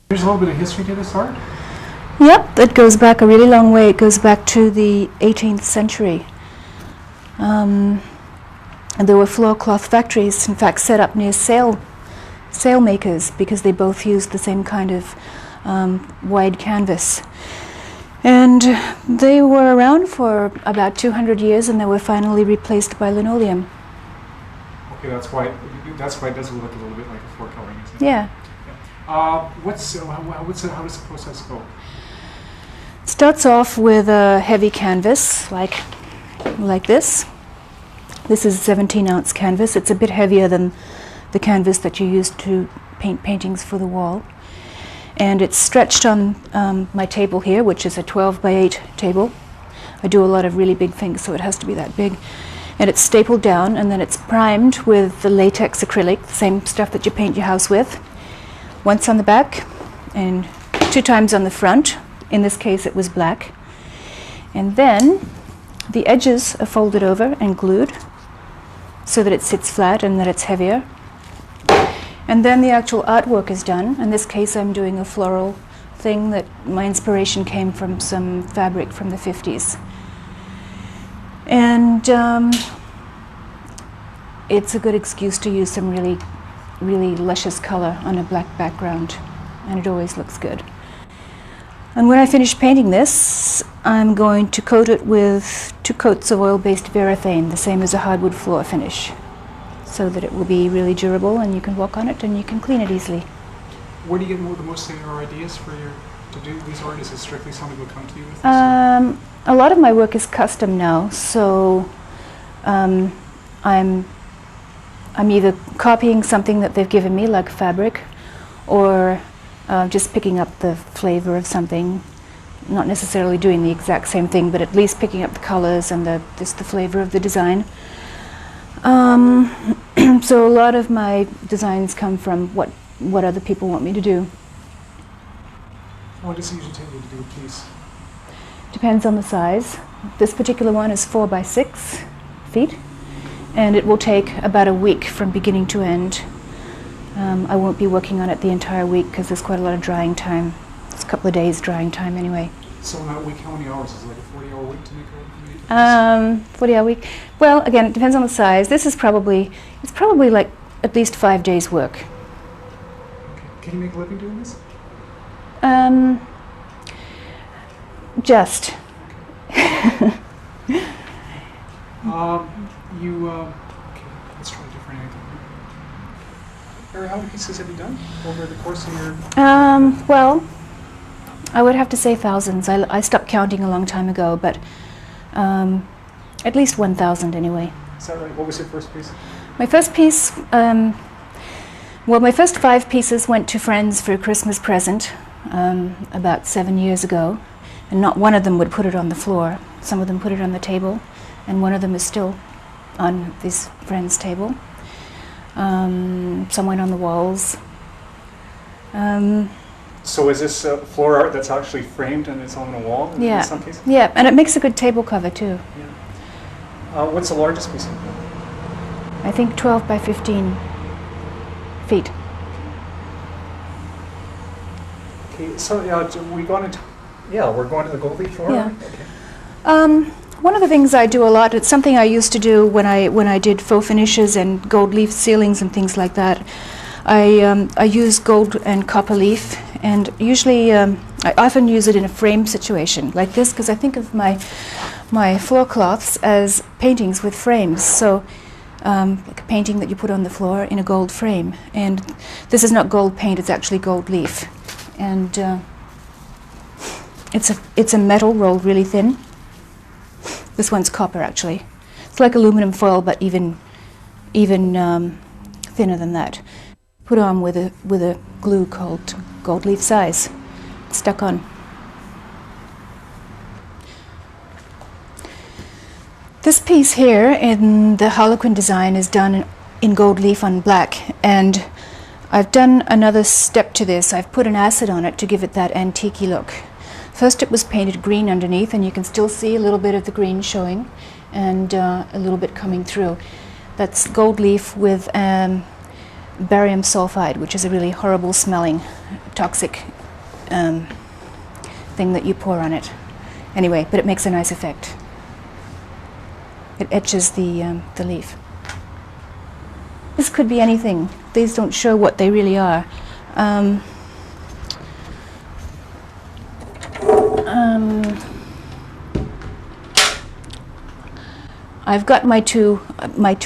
There's a little bit of history to this art? Yep, it goes back a really long way. It goes back to the 18th century. And there were floor cloth factories, in fact, set up near sail makers because they both used the same kind of wide canvas. And they were around for about 200 years, and they were finally replaced by linoleum. Okay, that's why it does look a little bit like a floor coloring, isn't it? Yeah. How does the process go? Starts off with a heavy canvas, like this. This is 17-ounce canvas. It's a bit heavier than the canvas that you use to paint paintings for the wall. And it's stretched on my table here, which is a 12 by 8 table. I do a lot of really big things, so it has to be that big. And it's stapled down, and then it's primed with the latex acrylic, the same stuff that you paint your house with. Once on the back, and 2 times on the front. In this case, it was black. And then the edges are folded over and glued so that it sits flat and that it's heavier. And then the actual artwork is done. In this case, I'm doing a floral thing that my inspiration came from some fabric from the 50s. And it's a good excuse to use some really, really luscious color on a black background, and it always looks good. And when I finish painting this, I'm going to coat it with 2 coats of oil-based Varathane, the same as a hardwood floor finish, so that it will be really durable and you can walk on it and you can clean it easily. Where do you get the most of your ideas to do these art? Is it strictly somebody will come to you with this? A lot of my work is custom now, so I'm either copying something that they've given me, like fabric, or just picking up the flavor of something, not necessarily doing the exact same thing, but at least picking up the colors and just the flavor of the design. So a lot of my designs come from what other people want me to do. What does it usually take you to do a piece? Depends on the size. This particular one is 4 by 6 feet, and it will take about a week from beginning to end. I won't be working on it the entire week because there's quite a lot of drying time. It's a couple of days drying time anyway. So in that week, how many hours? Is it like a 40-hour week to make a 40-hour week. Well, again, it depends on the size. This is probably like at least 5 days work. Okay. Can you make a living doing this? Just. Okay, let's try a different angle. How many pieces have you done over the course of your... Well, I would have to say thousands. I stopped counting a long time ago, but at least 1,000 anyway. Is that right? What was your first piece? My first piece, well, my first 5 pieces went to friends for a Christmas present about 7 years ago, and not one of them would put it on the floor. Some of them put it on the table, and one of them is still on this friend's table. Some went on the walls. So is this floor art that's actually framed and it's on a wall in some cases? Yeah, and it makes a good table cover too. Yeah. What's the largest piece? I think 12 by 15 feet. Okay, so we're going to the gold leaf floor. Yeah. Okay. One of the things I do a lot, it's something I used to do when I did faux finishes and gold leaf ceilings and things like that. I use gold and copper leaf, and usually I often use it in a frame situation like this, because I think of my floor cloths as paintings with frames. So like a painting that you put on the floor in a gold frame. And this is not gold paint, it's actually gold leaf. And it's a metal rolled really thin. This one's copper, actually. It's like aluminum foil, but even thinner than that. Put on with a glue called gold leaf size. It's stuck on. This piece here in the Harlequin design is done in gold leaf on black, and I've done another step to this. I've put an acid on it to give it that antique-y look. First it was painted green underneath, and you can still see a little bit of the green showing and a little bit coming through. That's gold leaf with barium sulfide, which is a really horrible smelling toxic thing that you pour on it. Anyway, but it makes a nice effect. It etches the leaf. This could be anything. These don't show what they really are. I've got my two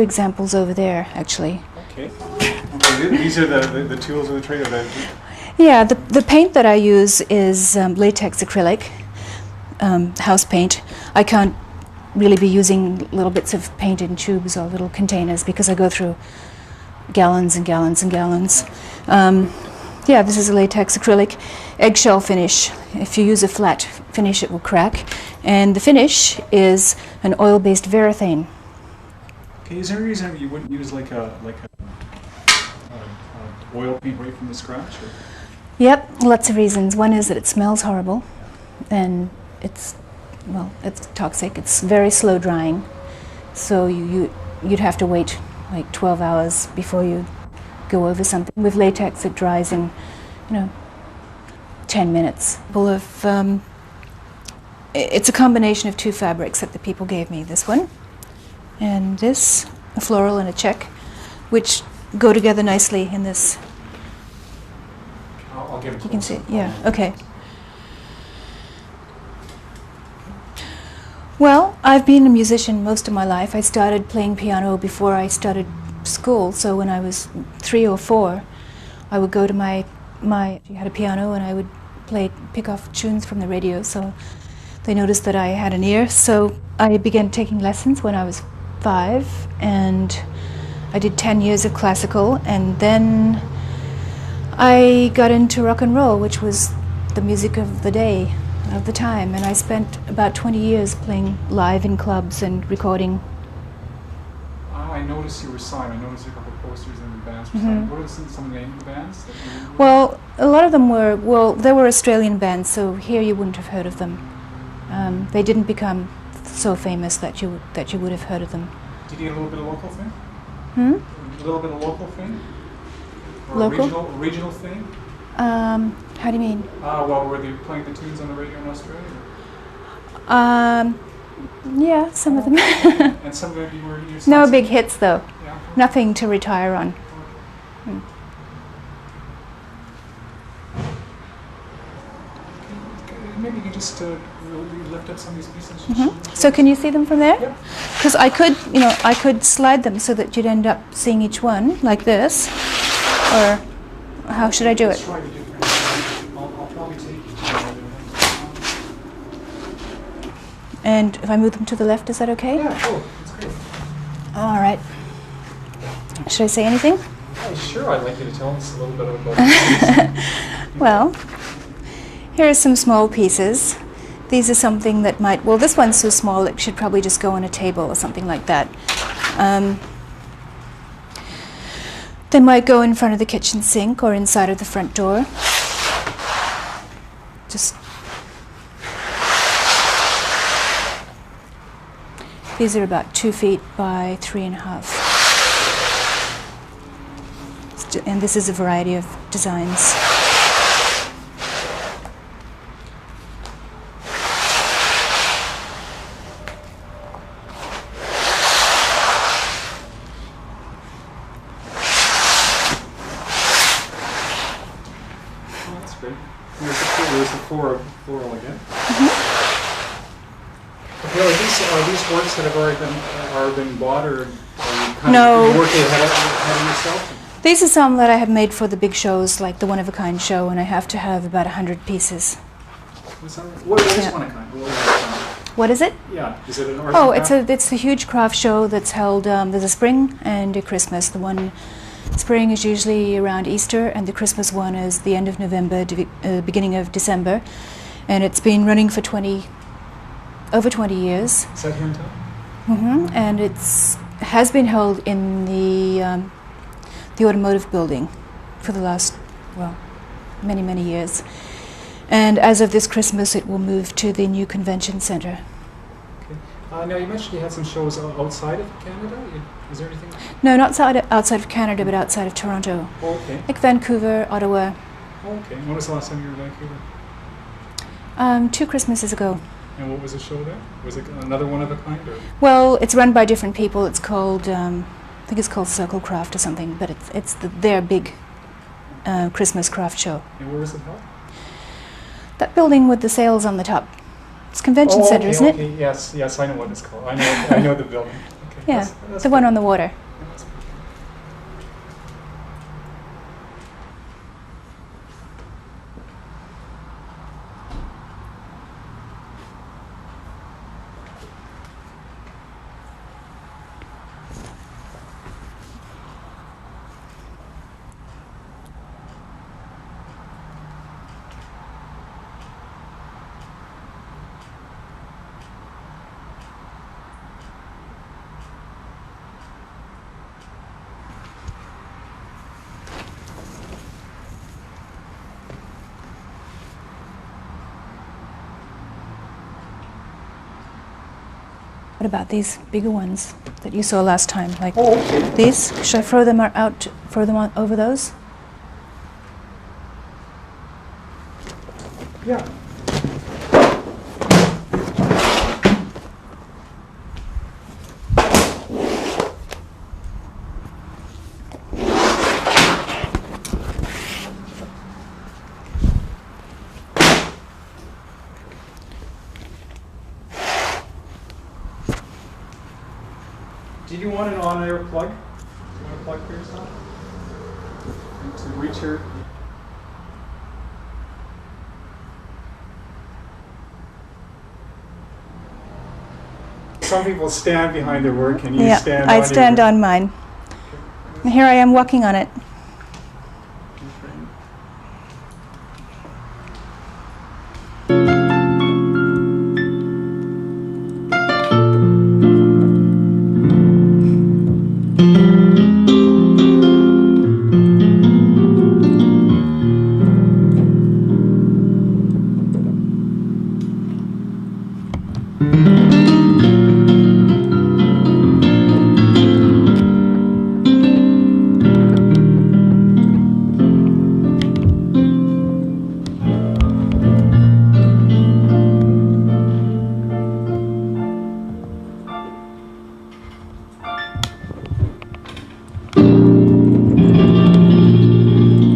examples over there, actually. Okay. These are the tools of the trade. Yeah, the paint that I use is latex acrylic, house paint. I can't really be using little bits of paint in tubes or little containers because I go through gallons and gallons and gallons. Yeah, this is a latex acrylic eggshell finish. If you use a flat finish, it will crack. And the finish is an oil-based Varathane. Okay, is there a reason you wouldn't use like a oil paint right from the scratch? Or? Yep, lots of reasons. One is that it smells horrible, and it's toxic. It's very slow drying, so you'd have to wait like 12 hours before you go over something. With latex, it dries in, 10 minutes. It's a combination of two fabrics that the people gave me. This one, and this, a floral and a check, which go together nicely in this. I'll get it. You can see it. Yeah. Okay. Well, I've been a musician most of my life. I started playing piano before I started school. So when I was 3 or 4, I would go to my had a piano and I would pick off tunes from the radio. So they noticed that I had an ear. So I began taking lessons when I was 5, and I did 10 years of classical, and then I got into rock and roll, which was the music of the day, of the time, and I spent about 20 years playing live in clubs and recording. I noticed you were signed. I noticed a couple of posters in the bands were signed. What are some of the names of the bands? Well, a lot of them they were Australian bands, so here you wouldn't have heard of them. They didn't become so famous that you would have heard of them. Did you get a little bit of local thing? A little bit of local thing? Or Local? regional thing? How do you mean? Well, were they playing the tunes on the radio in Australia? Yeah, some of them. And some of them you were... No big hits, though. Yeah. Nothing to retire on. Maybe you can just lift up some of these pieces. So can you see them from there? Yep. Because I could slide them so that you'd end up seeing each one like this, or how should I do it? Try to do it. I'll probably take you. And if I move them to the left, is that okay? Yeah, cool. That's great. All right. Should I say anything? Oh, sure, I'd like you to tell us a little bit about Well, here are some small pieces. These are something that might, well, this one's so small it should probably just go on a table or something like that. They might go in front of the kitchen sink or inside of the front door. These are about 2 feet by 3.5. And this is a variety of designs. There's the floral again. Okay, are these works that have already been bought, or are you kind of working ahead of yourself? These are some that I have made for the big shows, like the One of a Kind show, and I have to have about 100 pieces. What is One of a Kind? What is it? Yeah, is it an art? Oh, it's a huge craft show that's held. There's a spring and a Christmas. The one spring is usually around Easter, and the Christmas one is the end of November, beginning of December, and it's been running for over 20 years. Is that here in town? And has been held in the automotive building for the last, many, many years. And as of this Christmas, it will move to the new convention center. Okay. Now, you mentioned you had some shows outside of Canada. Is there anything? No, not outside of Canada, but outside of Toronto. Oh, okay. Like Vancouver, Ottawa, Oh, okay. And when was the last time you were in Vancouver? 2 Christmases ago. And what was the show there? Was it another one of a kind? Or? Well, it's run by different people. It's called, I think it's called Circle Craft or something, but it's their big Christmas craft show. And where was it held? That building with the sails on the top. It's Convention Center, okay, isn't it? okay. Yes, yes, I know what it's called. I know the building. Okay, Yeah, that's the one good. on the water. Yeah, that's good. What about these bigger ones that you saw last time? Like Oh, okay. these? Should I throw them out, throw them on, over those? Yeah. Did you want an on-air plug? Do you want a plug for yourself? And to reach her. Some people stand behind their work, and you Yeah, stand. I on stand your on mine. And here I am walking on it.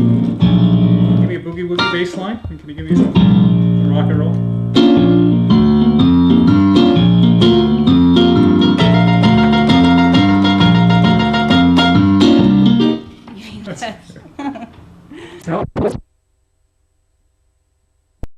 Give me a boogie woogie bass line. And can you give me some rock and roll? That's